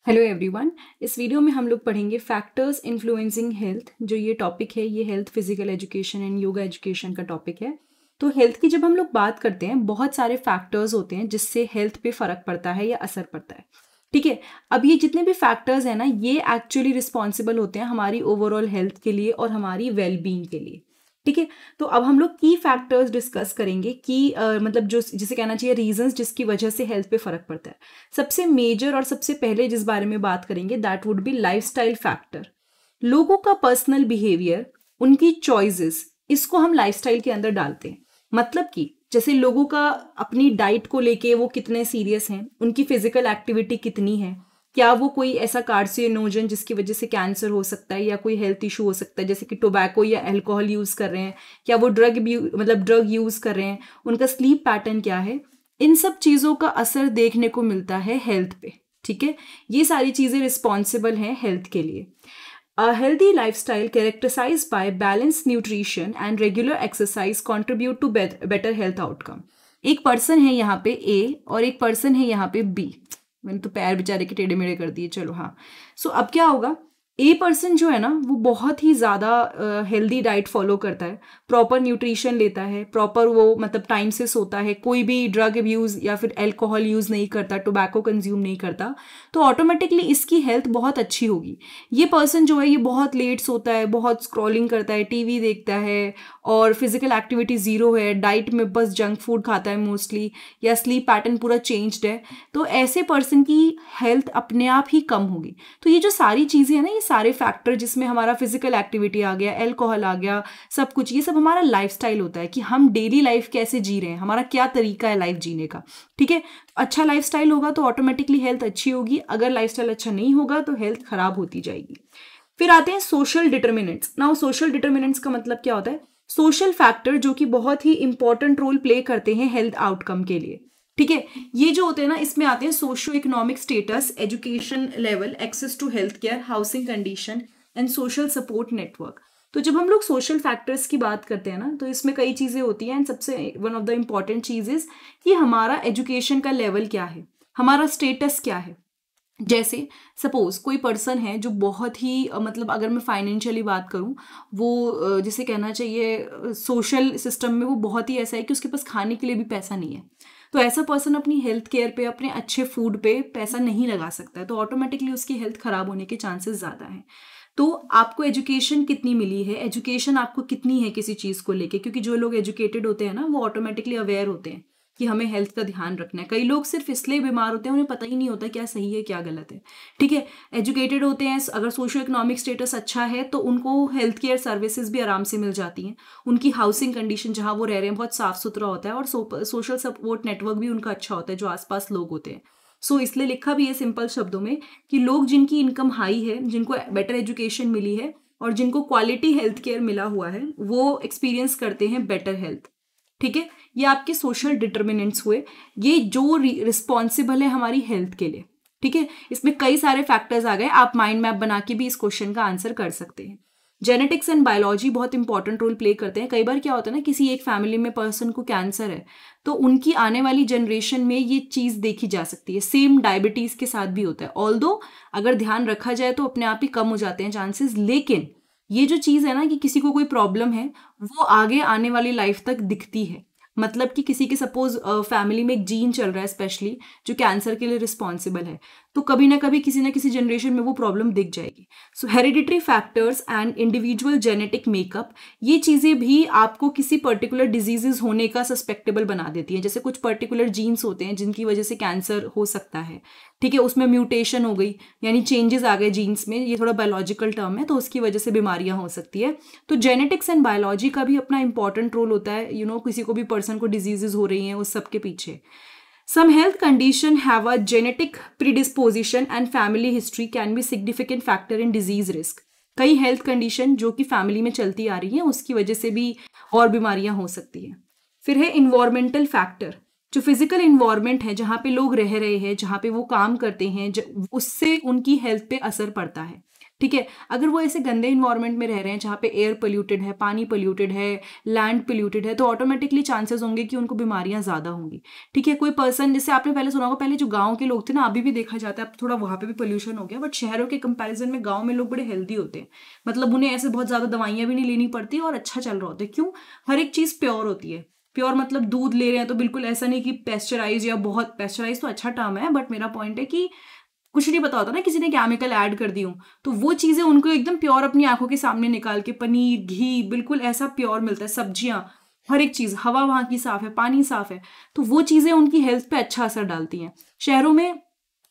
Hello everyone. इस video में हम लोग पढ़ेंगे फैक्टर्स इन्फ्लुएंसिंग हेल्थ। जो ये टॉपिक है ये health physical education and yoga education का टॉपिक है। तो हेल्थ की जब हम लोग बात करते हैं बहुत सारे फैक्टर्स होते हैं जिससे हेल्थ पे फर्क पड़ता है या असर पड़ता है। ठीक है। अब ये जितने भी फैक्टर्स हैं ना ये एक्चुअली रिस्पॉन्सिबल होते हैं हमारी ओवरऑल हेल्थ के लिए और हमारी वेलबींग के लिए। ठीक है। तो अब हम लोग की फैक्टर्स डिस्कस करेंगे कि मतलब जो जिसे कहना चाहिए रीजंस जिसकी वजह से हेल्थ पे फर्क पड़ता है। सबसे मेजर और सबसे पहले जिस बारे में बात करेंगे that would be lifestyle factor. लोगों का पर्सनल बिहेवियर, उनकी चॉइसेस, इसको हम लाइफस्टाइल के अंदर डालते हैं। मतलब कि जैसे लोगों का अपनी डाइट को लेके वो कितने सीरियस हैं, उनकी फिजिकल एक्टिविटी कितनी है, क्या वो कोई ऐसा कार्सिनोजन जिसकी वजह से कैंसर हो सकता है या कोई हेल्थ इशू हो सकता है जैसे कि टोबैको या अल्कोहल यूज कर रहे हैं, क्या वो ड्रग यूज कर रहे हैं, उनका स्लीप पैटर्न क्या है, इन सब चीज़ों का असर देखने को मिलता है हेल्थ पे। ठीक है। ये सारी चीज़ें रिस्पॉन्सिबल हैं हेल्थ के लिए। A healthy lifestyle characterized by balanced nutrition and regular exercise contribute to better health outcome। एक पर्सन है यहाँ पे ए और एक पर्सन है यहाँ पे बी। मैंने तो पैर बेचारे के टेढ़े मेढ़े कर दिए। चलो हाँ। सो अब क्या होगा, ए पर्सन जो है ना वो बहुत ही ज़्यादा हेल्दी डाइट फॉलो करता है, प्रॉपर न्यूट्रिशन लेता है, प्रॉपर वो मतलब टाइम से सोता है, कोई भी ड्रग यूज़ या फिर अल्कोहल यूज़ नहीं करता, टोबैको कंज्यूम नहीं करता, तो ऑटोमेटिकली इसकी हेल्थ बहुत अच्छी होगी। ये पर्सन जो है ये बहुत लेट सोता है, बहुत स्क्रॉलिंग करता है, टीवी देखता है और फिजिकल एक्टिविटी ज़ीरो है, डाइट में बस जंक फूड खाता है मोस्टली, या स्लीप पैटर्न पूरा चेंज्ड है, तो ऐसे पर्सन की हेल्थ अपने आप ही कम होगी। तो ये जो सारी चीज़ें हैं ना, ये सारे फैक्टर जिसमें हमारा फिजिकल एक्टिविटी आ गया, अल्कोहल आ गया, सब कुछ, ये सब हमारा लाइफस्टाइल होता है कि हम डेली लाइफ कैसे जी रहे हैं, हमारा क्या तरीका है लाइफ जीने का। ठीक है। अच्छा लाइफस्टाइल होगा तो ऑटोमेटिकली हेल्थ अच्छी होगी, अगर लाइफस्टाइल अच्छा नहीं होगा तो हेल्थ खराब होती जाएगी। फिर आते हैं social determinants. Now social determinants का मतलब क्या होता है, सोशल फैक्टर जो कि बहुत ही इंपॉर्टेंट रोल प्ले करते हैं हेल्थ आउटकम के लिए। ठीक है। ये जो होते हैं ना इसमें आते हैं socio economic status, education level, access to health care, housing condition and social support network. तो जब हम लोग सोशल फैक्टर्स की बात करते हैं ना तो इसमें कई चीज़ें होती हैं एंड सबसे one of the important cheese is कि हमारा एजुकेशन का लेवल क्या है, हमारा स्टेटस क्या है। जैसे सपोज कोई पर्सन है जो बहुत ही मतलब अगर मैं फाइनेंशियली बात करूं, वो जिसे कहना चाहिए सोशल सिस्टम में वो बहुत ही ऐसा है कि उसके पास खाने के लिए भी पैसा नहीं है, तो ऐसा पर्सन अपनी हेल्थ केयर पे, अपने अच्छे फूड पे पैसा नहीं लगा सकता है, तो ऑटोमेटिकली उसकी हेल्थ खराब होने के चांसेस ज़्यादा हैं। तो आपको एजुकेशन कितनी मिली है, एजुकेशन आपको कितनी है किसी चीज़ को लेके, क्योंकि जो लोग एजुकेटेड होते हैं ना वो ऑटोमेटिकली अवेयर होते हैं कि हमें हेल्थ का ध्यान रखना है। कई लोग सिर्फ इसलिए बीमार होते हैं उन्हें पता ही नहीं होता क्या सही है क्या गलत है। ठीक है। एजुकेटेड होते हैं, अगर सोशो इकोनॉमिक स्टेटस अच्छा है तो उनको हेल्थ केयर सर्विसेज भी आराम से मिल जाती हैं, उनकी हाउसिंग कंडीशन जहाँ वो रह रहे हैं बहुत साफ सुथरा होता है और सोशल सपोर्ट नेटवर्क भी उनका अच्छा होता है जो आसपास लोग होते हैं। सो इसलिए लिखा भी है सिंपल शब्दों में कि लोग जिनकी इनकम हाई है, जिनको बेटर एजुकेशन मिली है और जिनको क्वालिटी हेल्थ केयर मिला हुआ है, वो एक्सपीरियंस करते हैं बेटर हेल्थ। ठीक है। ये आपके सोशल डिटर्मिनेंट्स हुए, ये जो रिस्पॉन्सिबल है हमारी हेल्थ के लिए। ठीक है। इसमें कई सारे फैक्टर्स आ गए, आप माइंड मैप बना के भी इस क्वेश्चन का आंसर कर सकते हैं। जेनेटिक्स एंड बायोलॉजी बहुत इंपॉर्टेंट रोल प्ले करते हैं। कई बार क्या होता है ना, किसी एक फैमिली में पर्सन को कैंसर है तो उनकी आने वाली जनरेशन में ये चीज़ देखी जा सकती है। सेम डायबिटीज़ के साथ भी होता है, ऑल्दो अगर ध्यान रखा जाए तो अपने आप ही कम हो जाते हैं चांसेस, लेकिन ये जो चीज़ है ना कि किसी को कोई प्रॉब्लम है वो आगे आने वाली लाइफ तक दिखती है। मतलब कि किसी के सपोज फैमिली में एक जीन चल रहा है स्पेशली जो कैंसर के लिए रिस्पॉन्सिबल है, तो कभी ना कभी किसी ना किसी जनरेशन में वो प्रॉब्लम दिख जाएगी। So hereditary factors and individual genetic makeup, ये चीज़ें भी आपको किसी पर्टिकुलर डिजीजेज होने का सस्पेक्टेबल बना देती हैं। जैसे कुछ पर्टिकुलर जीन्स होते हैं जिनकी वजह से कैंसर हो सकता है। ठीक है। उसमें म्यूटेशन हो गई यानी चेंजेस आ गए जीन्स में, ये थोड़ा बायोलॉजिकल टर्म है, तो उसकी वजह से बीमारियां हो सकती है। तो जेनेटिक्स एंड बायोलॉजी का भी अपना इंपॉर्टेंट रोल होता है, किसी को भी पर्सन को डिजीजेज हो रही हैं उस सब के पीछे। Some health condition have a genetic predisposition and family history can be significant factor in disease risk। कई हेल्थ कंडीशन जो कि फैमिली में चलती आ रही हैं उसकी वजह से भी और बीमारियां हो सकती हैं। फिर है इन्वायरमेंटल फैक्टर, जो फिजिकल इन्वायरमेंट है जहाँ पे लोग रह रहे हैं, जहाँ पे वो काम करते हैं, उससे उनकी हेल्थ पे असर पड़ता है। ठीक है। अगर वो ऐसे गंदे इन्वायरमेंट में रह रहे हैं जहाँ पे एयर पोल्यूटेड है, पानी पोल्यूटेड है, लैंड पोल्यूटेड है, तो ऑटोमेटिकली चांसेस होंगे कि उनको बीमारियां ज़्यादा होंगी। ठीक है। कोई पर्सन, जैसे आपने पहले सुना होगा, पहले जो गाँव के लोग थे ना, अभी भी देखा जाता है, अब थोड़ा वहाँ पे भी पोल्यूशन हो गया, बट शहरों के कंपेरिजन में गाँव में लोग बड़े हेल्दी होते हैं। मतलब उन्हें ऐसे बहुत ज़्यादा दवाइयाँ भी नहीं लेनी पड़ती और अच्छा चल रहा होता है। क्यों? हर एक चीज़ प्योर होती है। प्योर मतलब दूध ले रहे हैं तो बिल्कुल ऐसा नहीं कि पेस्चराइज, या बहुत पेस्चराइज तो अच्छा टर्म है, बट मेरा पॉइंट है कि कुछ नहीं पता होता ना, किसी ने केमिकल ऐड कर दी हो, तो वो चीज़ें उनको एकदम प्योर अपनी आंखों के सामने निकाल के, पनीर, घी बिल्कुल ऐसा प्योर मिलता है, सब्जियां, हर एक चीज़, हवा वहाँ की साफ है, पानी साफ है, तो वो चीज़ें उनकी हेल्थ पे अच्छा असर डालती हैं। शहरों में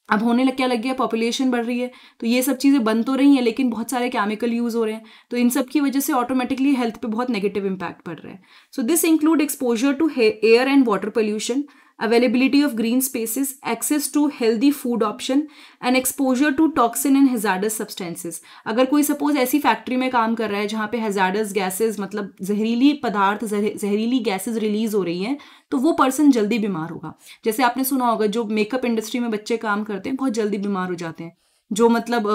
अब होने लग क्या लग गया, पॉपुलेशन बढ़ रही है, तो ये सब चीज़ें बन तो रही हैं, लेकिन बहुत सारे केमिकल यूज़ हो रहे हैं, तो इन सब की वजह से ऑटोमेटिकली हेल्थ पे बहुत नेगेटिव इम्पैक्ट पड़ रहा है। So this include exposure to air and water pollution, availability of green spaces, access to healthy food option and exposure to toxin and hazardous substances। अगर कोई सपोज ऐसी फैक्ट्री में काम कर रहा है जहाँ पे hazardous gases, मतलब जहरीली पदार्थ, जहरीली गैसेज रिलीज हो रही हैं, तो वो पर्सन जल्दी बीमार होगा। जैसे आपने सुना होगा, जो मेकअप इंडस्ट्री में बच्चे काम करते हैं बहुत जल्दी बीमार हो जाते हैं, जो मतलब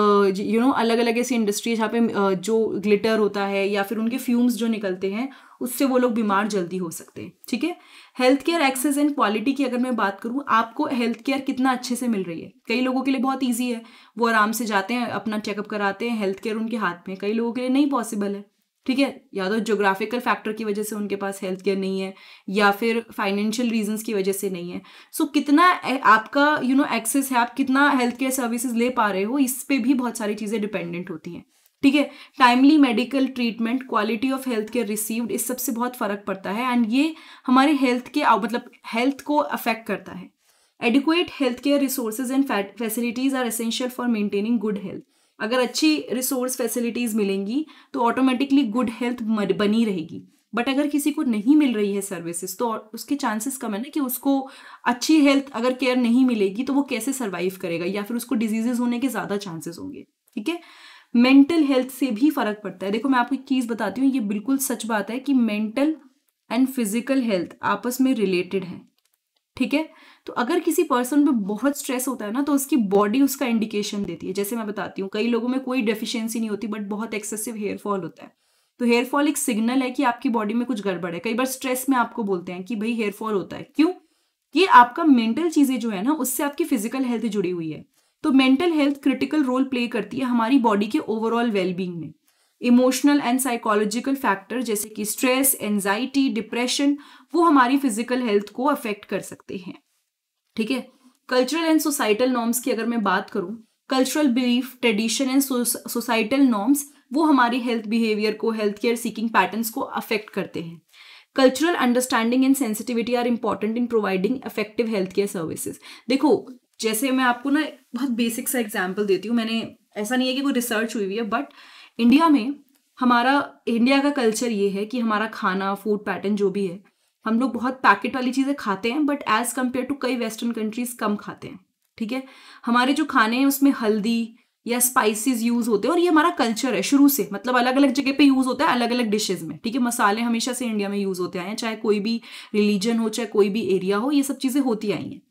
अलग अलग ऐसी इंडस्ट्री जहाँ पे जो ग्लिटर होता है या फिर उनके फ्यूम्स जो निकलते हैं, उससे वो लोग बीमार जल्दी हो सकते हैं। ठीक है। Health care access and quality की अगर मैं बात करूँ, आपको हेल्थ केयर कितना अच्छे से मिल रही है। कई लोगों के लिए बहुत ईजी है, वो आराम से जाते हैं, अपना चेकअप कराते हैं, हेल्थ केयर उनके हाथ में। कई लोगों के लिए नहीं पॉसिबल है। ठीक है। या तो ज्योग्राफिकल फैक्टर की वजह से उनके पास हेल्थ केयर नहीं है, या फिर फाइनेंशियल रीजंस की वजह से नहीं है। सो कितना आपका एक्सेस है, आप कितना हेल्थ केयर सर्विसेज ले पा रहे हो, इस पे भी बहुत सारी चीज़ें डिपेंडेंट होती हैं। ठीक है। Timely medical treatment, quality of health care received, इस सबसे बहुत फर्क पड़ता है, एंड ये हमारे हेल्थ के मतलब हेल्थ को अफेक्ट करता है। Adequate health care resources and facilities are essential for maintaining good health. अगर अच्छी रिसोर्स फैसिलिटीज मिलेंगी तो ऑटोमेटिकली गुड हेल्थ बनी रहेगी। बट अगर किसी को नहीं मिल रही है सर्विसेज, तो उसके चांसेस कम है ना कि उसको अच्छी हेल्थ अगर केयर नहीं मिलेगी तो वो कैसे सर्वाइव करेगा, या फिर उसको डिजीजेस होने के ज़्यादा चांसेस होंगे। ठीक है। मेंटल हेल्थ से भी फर्क पड़ता है। देखो मैं आपको एक चीज़ बताती हूँ, ये बिल्कुल सच बात है कि मेंटल एंड फिजिकल हेल्थ आपस में रिलेटेड है। ठीक है। तो अगर किसी पर्सन पे बहुत स्ट्रेस होता है ना, तो उसकी बॉडी उसका इंडिकेशन देती है। जैसे मैं बताती हूँ, कई लोगों में कोई डेफिशिएंसी नहीं होती, बट बहुत एक्सेसिव हेयर फॉल होता है, तो हेयर फॉल एक सिग्नल है कि आपकी बॉडी में कुछ गड़बड़ है। कई बार स्ट्रेस में आपको बोलते हैं कि भाई हेयर फॉल होता है, क्यों? ये आपका मेंटल चीज़ें जो है ना, उससे आपकी फिजिकल हेल्थ जुड़ी हुई है। तो mental health critical role play करती है हमारी बॉडी के ओवरऑल वेलबींग में। इमोशनल एंड साइकोलॉजिकल फैक्टर जैसे कि स्ट्रेस, एंजाइटी, डिप्रेशन, वो हमारी फिजिकल हेल्थ को अफेक्ट कर सकते हैं। ठीक है। कल्चरल एंड सोसाइटल नॉर्म्स की अगर मैं बात करूं, cultural belief, tradition and societal norms, वो हमारी हेल्थ बिहेवियर को, हेल्थ केयर सीकिंग पैटर्न्स को अफेक्ट करते हैं। Cultural understanding and sensitivity are important in providing effective health care services. देखो जैसे मैं आपको ना बहुत बेसिक सा एग्जाम्पल देती हूँ, मैंने ऐसा नहीं है कि कोई रिसर्च हुई है, बट इंडिया का कल्चर ये है कि हमारा खाना, फूड पैटर्न जो भी है, हम लोग बहुत पैकेट वाली चीज़ें खाते हैं, बट एज कम्पेयर टू कई वेस्टर्न कंट्रीज कम खाते हैं। ठीक है। हमारे जो खाने हैं उसमें हल्दी या स्पाइसेस यूज होते हैं, और ये हमारा कल्चर है शुरू से, मतलब अलग अलग जगह पे यूज होता है, अलग अलग डिशेज में। ठीक है। मसाले हमेशा से इंडिया में यूज होते आए हैं, चाहे कोई भी रिलीजन हो, चाहे कोई भी एरिया हो, ये सब चीज़ें होती आई हैं।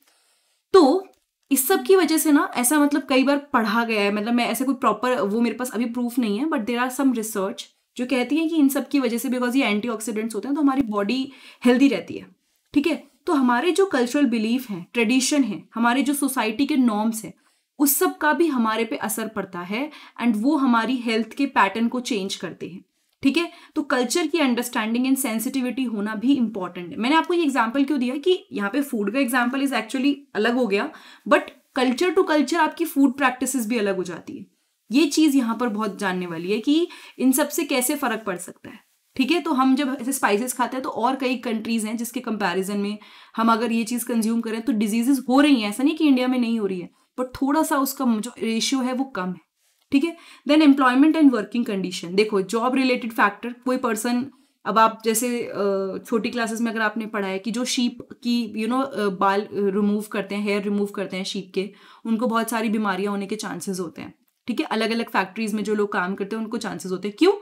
तो इस सब की वजह से ना, ऐसा मतलब कई बार पढ़ा गया है, मतलब मैं ऐसे कोई प्रॉपर वो मेरे पास अभी प्रूफ नहीं है, but there are some research जो कहती है कि इन सब की वजह से, बिकॉज ये एंटीऑक्सीडेंट्स होते हैं, तो हमारी बॉडी हेल्दी रहती है। ठीक है। तो हमारे जो कल्चरल बिलीफ हैं, ट्रेडिशन है, हमारे जो सोसाइटी के नॉर्म्स हैं, उस सब का भी हमारे पे असर पड़ता है, एंड वो हमारी हेल्थ के पैटर्न को चेंज करते हैं। ठीक है। तो कल्चर की अंडरस्टैंडिंग एंड सेंसिटिविटी होना भी इंपॉर्टेंट है। मैंने आपको ये एग्जांपल क्यों दिया कि यहाँ पे फूड का एग्जांपल इज एक्चुअली अलग हो गया, बट कल्चर टू कल्चर आपकी फूड प्रैक्टिसेस भी अलग हो जाती है। ये चीज यहाँ पर बहुत जानने वाली है कि इन सब से कैसे फर्क पड़ सकता है। ठीक है। तो हम जब ऐसे स्पाइसेस खाते हैं, तो और कई कंट्रीज हैं जिसके कंपैरिजन में हम अगर ये चीज कंज्यूम करें तो डिजीजेस हो रही हैं, ऐसा नहीं कि इंडिया में नहीं हो रही है, बट थोड़ा सा उसका जो रेशियो है वो कम है। ठीक है। Then employment and working condition, देखो जॉब रिलेटेड फैक्टर, कोई पर्सन, अब आप जैसे छोटी क्लासेस में अगर आपने पढ़ा है कि जो शीप की बाल रिमूव करते हैं, हेयर रिमूव करते हैं शीप के, उनको बहुत सारी बीमारियां होने के चांसेस होते हैं। ठीक है। अलग अलग फैक्ट्रीज में जो लोग काम करते हैं उनको चांसेस होते हैं, क्यों?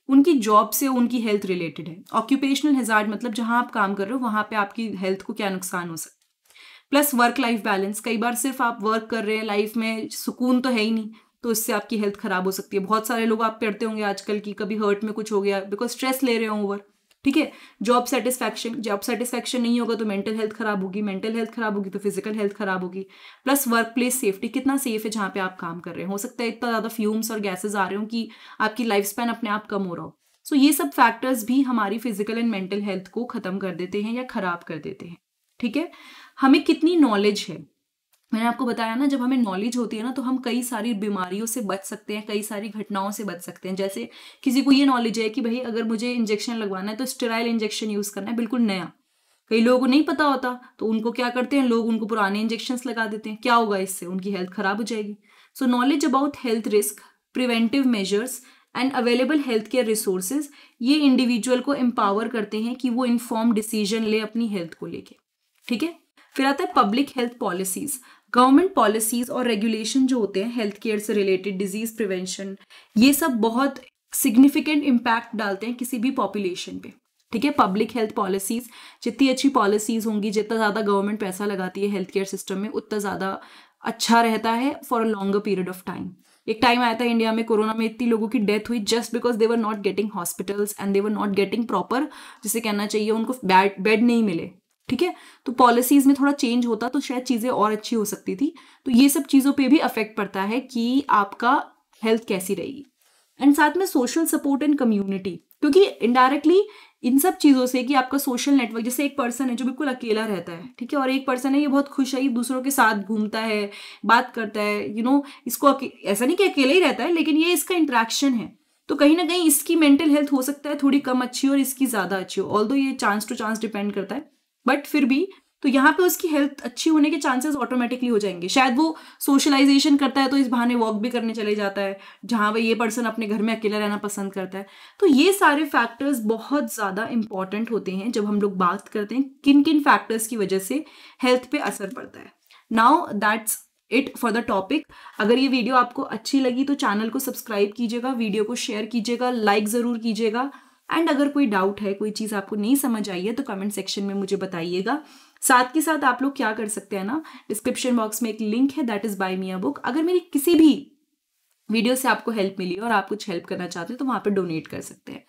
उनकी जॉब से उनकी हेल्थ रिलेटेड है। ऑक्यूपेशनल हैजार्ड मतलब जहां आप काम कर रहे हो वहां पे आपकी हेल्थ को क्या नुकसान हो सकता है। प्लस वर्क लाइफ बैलेंस, कई बार सिर्फ आप वर्क कर रहे हैं, लाइफ में सुकून तो है ही नहीं, तो इससे आपकी हेल्थ खराब हो सकती है। बहुत सारे लोग आप पढ़ते होंगे आजकल की कभी हर्ट में कुछ हो गया बिकॉज स्ट्रेस ले रहे हो ओवर, ठीक है। जॉब सेटिस्फैक्शन नहीं होगा तो मेंटल हेल्थ खराब होगी, मेंटल हेल्थ खराब होगी तो फिजिकल हेल्थ खराब होगी। प्लस वर्क प्लेस सेफ्टी, कितना सेफ है जहाँ पे आप काम कर रहे हो सकता है इतना ज़्यादा फ्यूम्स और गैसेज आ रहे हो कि आपकी लाइफ स्पैन अपने आप कम हो रहा हो। सो ये सब फैक्टर्स भी हमारी फिजिकल एंड मेंटल हेल्थ को ख़त्म कर देते हैं या खराब कर देते हैं, ठीक है। हमें कितनी नॉलेज है, मैंने आपको बताया ना, जब हमें नॉलेज होती है ना तो हम कई सारी बीमारियों से बच सकते हैं, कई सारी घटनाओं से बच सकते हैं। जैसे किसी को ये नॉलेज है कि भाई अगर मुझे इंजेक्शन लगवाना है तो स्टेराइल इंजेक्शन यूज़ करना है, बिल्कुल नया। कई लोगों को नहीं पता होता तो उनको क्या करते हैं लोग, उनको पुराने इंजेक्शंस लगा देते हैं। क्या होगा इससे? उनकी हेल्थ खराब हो जाएगी। सो knowledge about health risk, preventive measures and available health care resources, ये इंडिविजुअल को एम्पावर करते हैं कि वो इन्फॉर्म डिसीजन ले अपनी हेल्थ को लेके, ठीक है। फिर आता है public health policies. Government policies और रेगुलेशन जो होते हैं हेल्थ केयर से रिलेटेड, डिजीज प्रिवेंशन, ये सब बहुत सिग्निफिकेंट इम्पैक्ट डालते हैं किसी भी पॉपुलेशन पे, ठीक है। पब्लिक हेल्थ पॉलिसीज, जितनी अच्छी पॉलिसीज होंगी, जितना ज़्यादा गवर्नमेंट पैसा लगाती है हेल्थ केयर सिस्टम में, उतना ज़्यादा अच्छा रहता है for a longer period of time. एक टाइम आया था इंडिया में कोरोना में इतनी लोगों की डेथ हुई just because they were not getting hospitals and they were not getting proper, जिसे कहना चाहिए उनको बेड नहीं मिले, ठीक है। तो पॉलिसीज में थोड़ा चेंज होता तो शायद चीज़ें और अच्छी हो सकती थी। तो ये सब चीज़ों पे भी अफेक्ट पड़ता है कि आपका हेल्थ कैसी रहेगी। एंड साथ में सोशल सपोर्ट एंड कम्युनिटी, क्योंकि इनडायरेक्टली इन सब चीज़ों से कि आपका सोशल नेटवर्क, जैसे एक पर्सन है जो बिल्कुल अकेला रहता है, ठीक है, और एक पर्सन है ये बहुत खुश है, ये दूसरों के साथ घूमता है, बात करता है, इसको ऐसा नहीं कि अकेला ही रहता है, लेकिन ये इसका इंट्रैक्शन है। तो कहीं ना कहीं इसकी मेंटल हेल्थ हो सकता है थोड़ी कम अच्छी और इसकी ज़्यादा अच्छी हो, ऑल्दो ये चांस टू चांस डिपेंड करता है, बट फिर भी तो यहाँ पे उसकी हेल्थ अच्छी होने के चांसेस ऑटोमेटिकली हो जाएंगे। शायद वो सोशलाइजेशन करता है तो इस बहाने वॉक भी करने चले जाता है, जहाँ पे ये पर्सन अपने घर में अकेला रहना पसंद करता है। तो ये सारे फैक्टर्स बहुत ज़्यादा इंपॉर्टेंट होते हैं जब हम लोग बात करते हैं किन किन फैक्टर्स की वजह से हेल्थ पे असर पड़ता है। Now that's it for the topic. अगर ये वीडियो आपको अच्छी लगी तो चैनल को सब्सक्राइब कीजिएगा, वीडियो को शेयर कीजिएगा, लाइक ज़रूर कीजिएगा। एंड अगर कोई डाउट है, कोई चीज़ आपको नहीं समझ आई है तो कमेंट सेक्शन में मुझे बताइएगा। साथ के साथ आप लोग क्या कर सकते हैं ना, डिस्क्रिप्शन बॉक्स में एक लिंक है, that is by me a book. अगर मेरी किसी भी वीडियो से आपको हेल्प मिली और आप कुछ हेल्प करना चाहते हैं तो वहाँ पे डोनेट कर सकते हैं।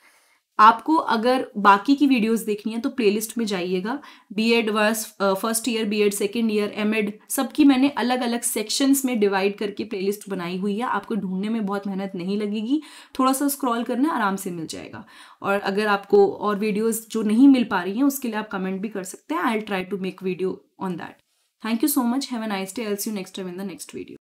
आपको अगर बाकी की वीडियोस देखनी है तो प्लेलिस्ट में जाइएगा। BEd first year, BEd second year, MEd, सबकी मैंने अलग अलग सेक्शंस में डिवाइड करके प्लेलिस्ट बनाई हुई है। आपको ढूंढने में बहुत मेहनत नहीं लगेगी, थोड़ा सा स्क्रॉल करना आराम से मिल जाएगा। और अगर आपको और वीडियोस जो नहीं मिल पा रही हैं उसके लिए आप कमेंट भी कर सकते हैं। I will try to make video on that. Thank you so much, have a nice day, I will see you next time in the next video.